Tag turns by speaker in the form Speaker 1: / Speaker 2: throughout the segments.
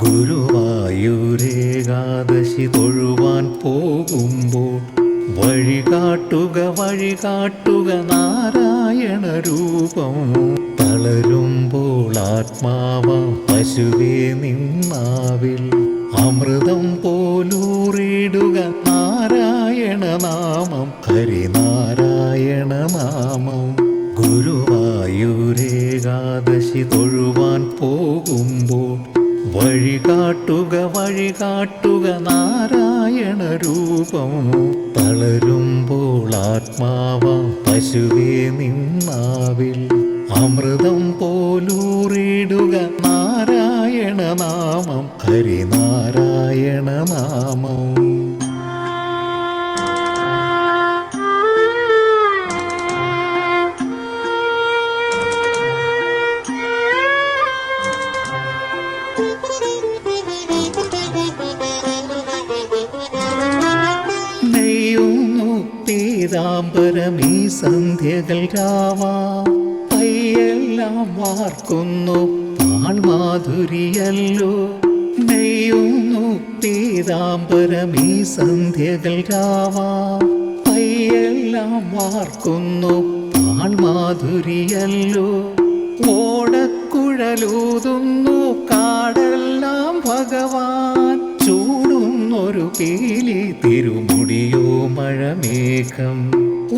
Speaker 1: ഗുരുവായൂരേകാദശി തൊഴുവാൻ പോകുമ്പോൾ വഴികാട്ടുക നാരായണ രൂപം. തളരുമ്പോൾ ആത്മാവാം പശുവേ നിന്നാവിൽ അമൃതം പോലൂറിടുക നാരായണ നാമം, ഹരിനാരായണ നാമം. ഗുരുവായൂരേകാദശി തൊഴുവാൻ പോകുമ്പോൾ വഴികാട്ടുക നാരായണ രൂപം. തളരുമ്പോൾ ആത്മാവാം പശുവേ നിന്നാവിൽ അമൃതം പോലൂറിടുക നാരായണ നാമം, ഹരിനാരായണ നാമം. പീതാംബരമീ സന്ധ്യകൾ രാവാം പയ്യെല്ലാം വാർക്കുന്നു പാൺമാധുരിയല്ലോ. നെയ്യുന്നു പീതാംബരമീ സന്ധ്യകൾ രാവാം പയ്യെല്ലാം വാർക്കുന്നു പാൺമാധുരിയല്ലോ. ഓടക്കുഴലൂതുന്നു കാടെല്ലാം ഭഗവാൻ, ചൂടുന്നൊരു പീലി തിരുമുടിയോ മഴമേഘം.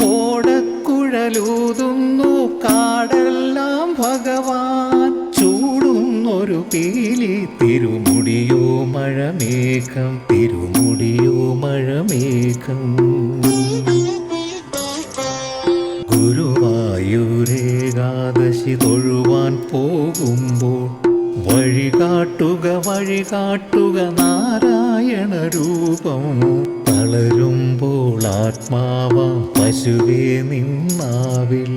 Speaker 1: ഓടക്കുഴലൂതുന്നു കാടെല്ലാം ഭഗവാൻ, ചൂടുന്നൊരു പീലി തിരുമുടിയോ മഴമേഘം, തിരുമുടിയോ മഴമേഘം. ഗുരുവായൂരേകാദശി തൊഴുവാൻ പോകുമ്പോൾ വഴികാട്ടുക നാരായണ രൂപം. തളരുമ്പോൾ ആത്മാവാം പശുവേ നിന്നാവിൽ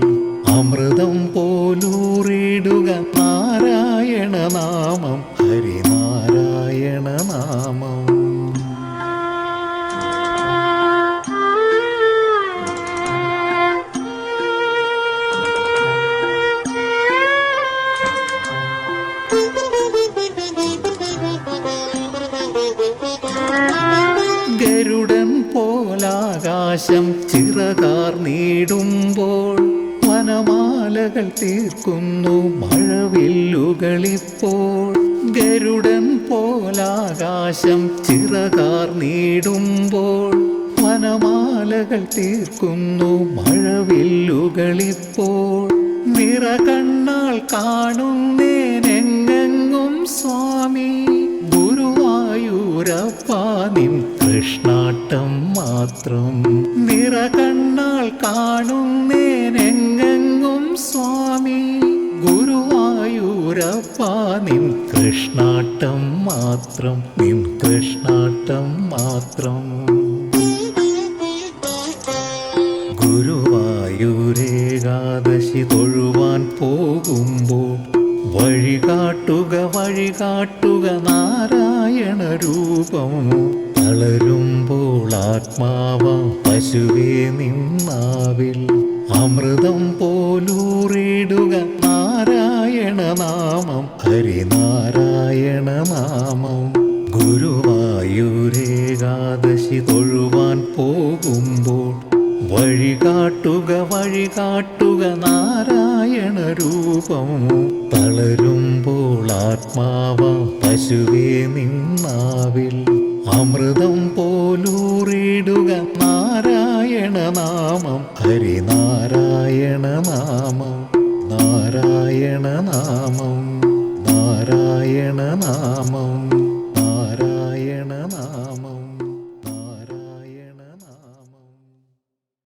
Speaker 1: അമൃതം പോലൂറിടുക നാരായണ നാമം, ഹരിനാരായണ നാമം. ഗരുഡൻ പോലാകാശം ചിറകാർന്നിടുമ്പോൾ വനമാലകൾ തീർക്കുന്നു മഴവില്ലുകളിപ്പോൾ. ഗരുഡൻ പോലാകാശം ചിറകാർന്നിടുമ്പോൾ വനമാലകൾ തീർക്കുന്നു മഴവില്ലുകളിപ്പോൾ. നിറകണ്ണാൽ കാണുന്നേനെങ്ങെങ്ങും സ്വാമി, ഗുരുവായൂരപ്പാ നിൻ കൃഷ്ണാട്ടം മാത്രം. നിറകണ്ണാൽ കാണുന്നേനെങ്ങെങ്ങും സ്വാമി, ഗുരുവായൂരപ്പാ നിൻ കൃഷ്ണാട്ടം മാത്രം, നിൻ കൃഷ്ണാട്ടം മാത്രം. ഗുരുവായൂരേകാദശി തൊഴുവാൻ പോകുമ്പോൾ വഴികാട്ടുക നാരായണ രൂപം. തളരുമ്പോൾ ആത്മാവാം പശുവേ നിന്നാവിൽ അമൃതം പോലൂറിടുക നാരായണ നാമം, ഹരിനാരായണ നാമം. ഗുരുവായൂരേകാദശി തൊഴുവാൻ പോകുമ്പോൾ വഴികാട്ടുക നാരായണ രൂപം. തളരുമ്പോൾ ആത്മാവാം പശുവേ നിന്നാവിൽ അമൃതം പോലൂറിടുക നാരായണ നാമം, ഹരിനാരായണ നാമം, നാരായണ നാമം, നാരായണ നാമം.